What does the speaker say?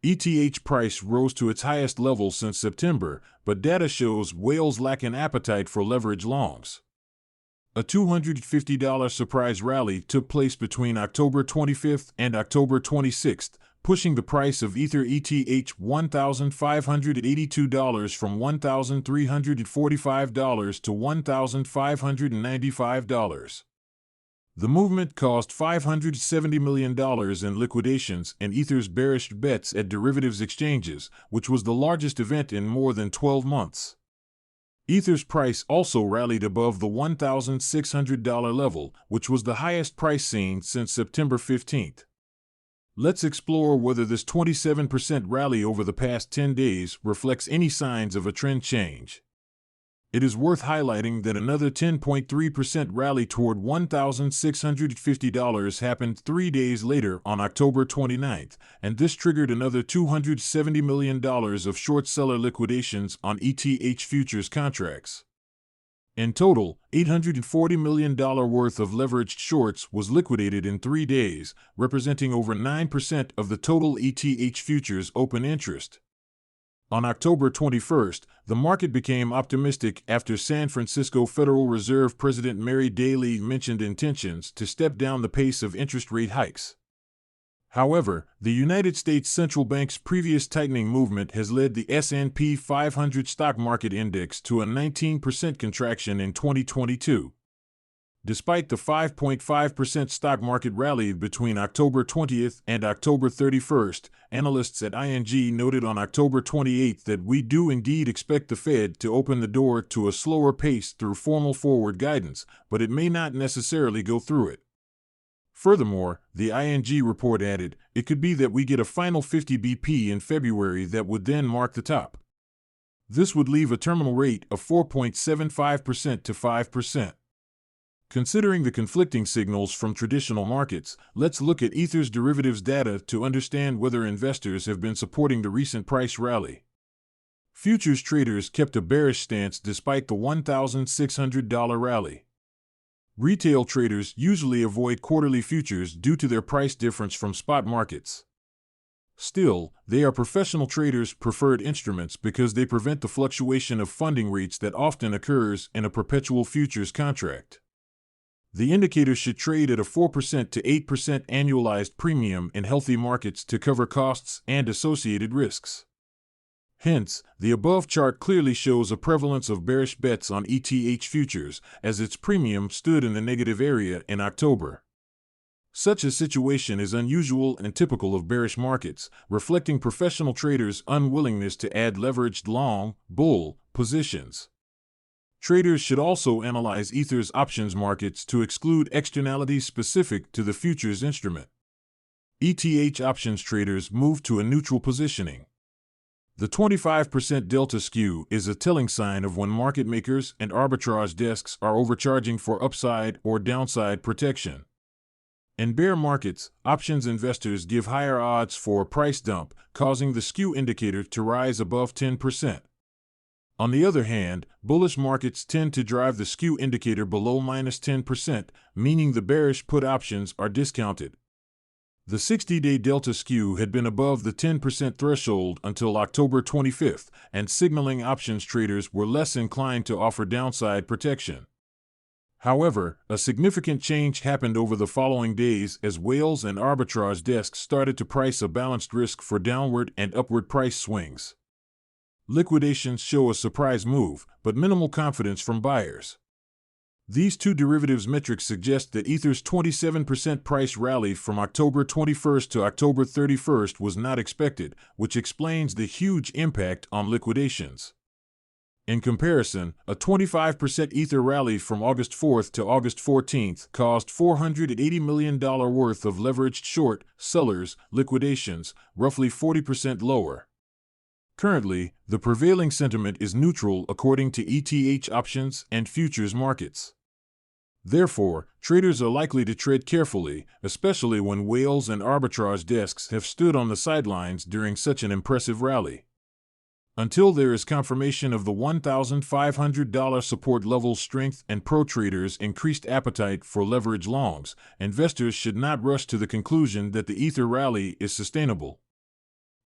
ETH price rose to its highest level since September, but data shows whales lack an appetite for leverage longs. A $250 surprise rally took place between October 25th and October 26th, pushing the price of Ether ETH $1,582 from $1,345 to $1,595. The movement caused $570 million in liquidations and Ether's bearish bets at derivatives exchanges, which was the largest event in more than 12 months. Ether's price also rallied above the $1,600 level, which was the highest price seen since September 15th. Let's explore whether this 27% rally over the past 10 days reflects any signs of a trend change. It is worth highlighting that another 10.3% rally toward $1,650 happened 3 days later on October 29th, and this triggered another $270 million of short seller liquidations on ETH futures contracts. In total, $840 million worth of leveraged shorts was liquidated in 3 days, representing over 9% of the total ETH futures open interest. On October 21st, the market became optimistic after San Francisco Federal Reserve President Mary Daly mentioned intentions to step down the pace of interest rate hikes. However, the United States Central Bank's previous tightening movement has led the S&P 500 stock market index to a 19% contraction in 2022. Despite the 5.5% stock market rally between October 20th and October 31st, analysts at ING noted on October 28th that we do indeed expect the Fed to open the door to a slower pace through formal forward guidance, but it may not necessarily go through it. Furthermore, the ING report added, it could be that we get a final 50 BP in February that would then mark the top. This would leave a terminal rate of 4.75% to 5%. Considering the conflicting signals from traditional markets, let's look at Ether's derivatives data to understand whether investors have been supporting the recent price rally. Futures traders kept a bearish stance despite the $1,600 rally. Retail traders usually avoid quarterly futures due to their price difference from spot markets. Still, they are professional traders' preferred instruments because they prevent the fluctuation of funding rates that often occurs in a perpetual futures contract. The indicator should trade at a 4% to 8% annualized premium in healthy markets to cover costs and associated risks. Hence, the above chart clearly shows a prevalence of bearish bets on ETH futures, as its premium stood in the negative area in October. Such a situation is unusual and typical of bearish markets, reflecting professional traders' unwillingness to add leveraged long, bull positions. Traders should also analyze Ether's options markets to exclude externalities specific to the futures instrument. ETH options traders move to a neutral positioning. The 25% delta skew is a telling sign of when market makers and arbitrage desks are overcharging for upside or downside protection. In bear markets, options investors give higher odds for a price dump, causing the skew indicator to rise above 10%. On the other hand, bullish markets tend to drive the skew indicator below -10%, meaning the bearish put options are discounted. The 60-day delta skew had been above the 10% threshold until October 25th, and signaling options traders were less inclined to offer downside protection. However, a significant change happened over the following days as whales and arbitrage desks started to price a balanced risk for downward and upward price swings. Liquidations show a surprise move, but minimal confidence from buyers. These two derivatives metrics suggest that Ether's 27% price rally from October 21st to October 31st was not expected, which explains the huge impact on liquidations. In comparison, a 25% Ether rally from August 4th to August 14th caused $480 million worth of leveraged short sellers liquidations, roughly 40% lower. Currently, the prevailing sentiment is neutral according to ETH options and futures markets. Therefore, traders are likely to tread carefully, especially when whales and arbitrage desks have stood on the sidelines during such an impressive rally. Until there is confirmation of the $1,500 support level strength and pro-traders' increased appetite for leverage longs, investors should not rush to the conclusion that the Ether rally is sustainable.